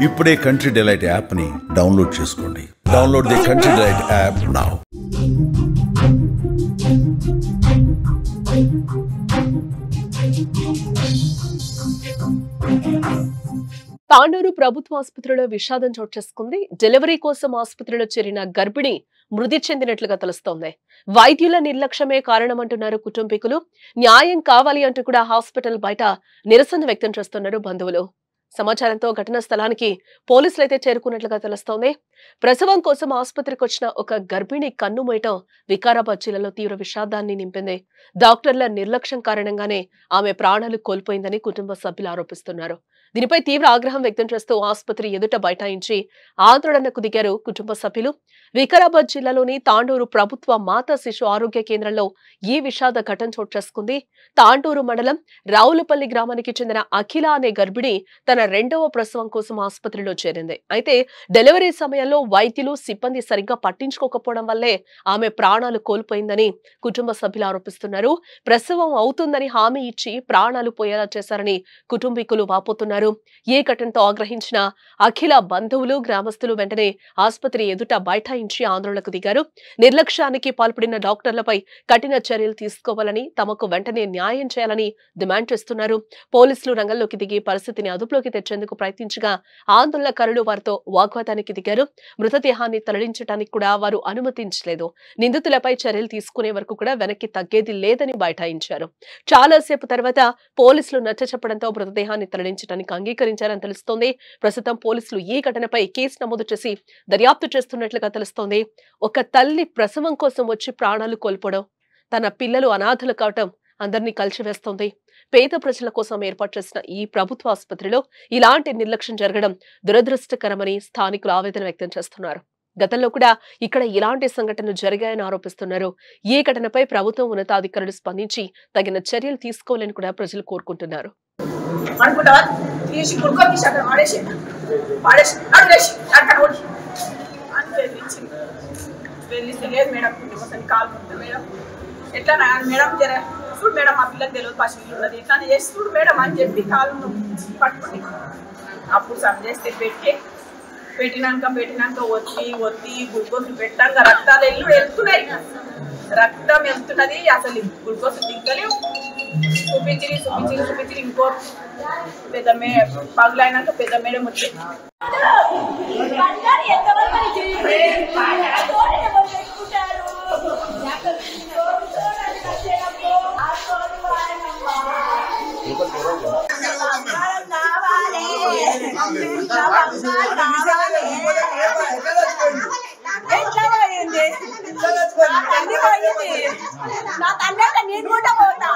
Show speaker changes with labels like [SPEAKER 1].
[SPEAKER 1] ఇప్పుడే country delight app ని download చేసుకోండి. Download the country delight app now.
[SPEAKER 2] Tandur ప్రభుత్వ ఆసుపత్రిలో విషాదం చోటు చేసుకుంది. డెలివరీ కోసం ఆసుపత్రిలో చేరిన గర్భిణి మృతి చెందినట్లుగా తెలుస్తోంది. వైద్యుల నిర్లక్ష్యమే కారణమంటున్నారు కుటుంబీకులు. న్యాయం కావాలి అంటూ కూడా హాస్పిటల్ బయట నిరసన వ్యక్తం చేస్తున్నారు బంధువులు. సమాచారంతో ఘటనా స్థలానికి పోలీసులైతే చేరుకున్నట్లుగా తెలుస్తోంది. ప్రసవం కోసం ఆసుపత్రికి వచ్చిన ఒక గర్భిణి కన్నుమూయటం వికారాబాద్ జిల్లాలో తీవ్ర విషాదాన్ని నింపింది. డాక్టర్ల నిర్లక్ష్యం కారణంగానే ఆమె ప్రాణాలు కోల్పోయిందని కుటుంబ సభ్యులు ఆరోపిస్తున్నారు. దీనిపై తీవ్ర ఆగ్రహం వ్యక్తం చేస్తూ ఆసుపత్రి ఎదుట బైఠాయించి ఆందోళనకు దిగారు కుటుంబ సభ్యులు. వికారాబాద్ జిల్లాలోని తాండూరు ప్రభుత్వ మాతా శిశు ఆరోగ్య కేంద్రంలో ఈ విషాద ఘటన చోటు చేసుకుంది. తాండూరు మండలం రావులపల్లి గ్రామానికి చెందిన అఖిల అనే గర్భిణి తన రెండవ ప్రసవం కోసం ఆసుపత్రిలో చేరింది. అయితే డెలివరీ సమయంలో వైద్యులు సిబ్బంది సరిగ్గా పట్టించుకోకపోవడం వల్లే ఆమె ప్రాణాలు కోల్పోయిందని కుటుంబ సభ్యులు ఆరోపిస్తున్నారు. ప్రసవం అవుతుందని హామీ ఇచ్చి ప్రాణాలు పోయేలా చేశారని కుటుంబీకులు వాపోతున్నారు. ఈ ఘటనతో ఆగ్రహించిన అఖిల బంధువులు గ్రామస్తులు వెంటనే ఆసుపత్రి ఎదుట బైఠాయించి ఆందోళనకు దిగారు. నిర్లక్ష్యానికి పాల్పడిన డాక్టర్లపై కఠిన చర్యలు తీసుకోవాలని, తమకు వెంటనే న్యాయం చేయాలని డిమాండ్ చేస్తున్నారు. పోలీసులు రంగంలోకి దిగి పరిస్థితిని అదుపులోకి తెచ్చేందుకు ప్రయత్నించగా ఆందోళనకారులు వారితో వాగ్వాదానికి దిగారు. మృతదేహాన్ని తరలించడానికి కూడా వారు అనుమతించలేదు. నిందితులపై చర్యలు తీసుకునే వరకు కూడా వెనక్కి తగ్గేది లేదని బైఠాయించారు. చాలాసేపు తర్వాత పోలీసులు నచ్చచెప్పడంతో మృతదేహాన్ని తరలించడానికి అంగీకరించారని తెలుస్తోంది. ప్రస్తుతం పోలీసులు ఈ ఘటనపై కేసు నమోదు చేసి దర్యాప్తు చేస్తున్నట్లుగా తెలుస్తోంది. ఒక తల్లి ప్రసవం కోసం వచ్చి ప్రాణాలు కోల్పోవడం, తన పిల్లలు అనాథలు కావటం అందరినీ కలిసివేస్తోంది. పేద ప్రజల కోసం ఏర్పాటు చేసిన ఈ ప్రభుత్వ ఆసుపత్రిలో ఇలాంటి నిర్లక్ష్యం జరగడం దురదృష్టకరమని స్థానికులు ఆవేదన వ్యక్తం చేస్తున్నారు. గతంలో కూడా ఇక్కడ ఇలాంటి సంఘటనలు జరిగాయని ఆరోపిస్తున్నారు. ఈ ఘటనపై ప్రభుత్వం ఉన్నతాధికారులు స్పందించి తగిన చర్యలు తీసుకోవాలని కూడా ప్రజలు కోరుకుంటున్నారు.
[SPEAKER 3] ఎట్లా మేడం జర చూడు మేడం మా పిల్లలు తెలియదు పశువులు ఉన్నది ఎట్లా చేసి చూడు మేడం అని చెప్పి కాళ్ళు పట్టుకుని అప్పుడు సబ్ చేస్తే పెట్టినాక ఒత్తి గ్లూకోజ్ పెట్టాక రక్తాలు వెళ్తున్నాయి. రక్తం వెళ్తున్నది, అసలు గ్లూకోజ్ దిగ్గలేవు. చూపించి ఇంకో పెద్ద పగులైనాక పెద్ద మేడం వచ్చి
[SPEAKER 4] నా తండ్రి నేను కూడా పోతా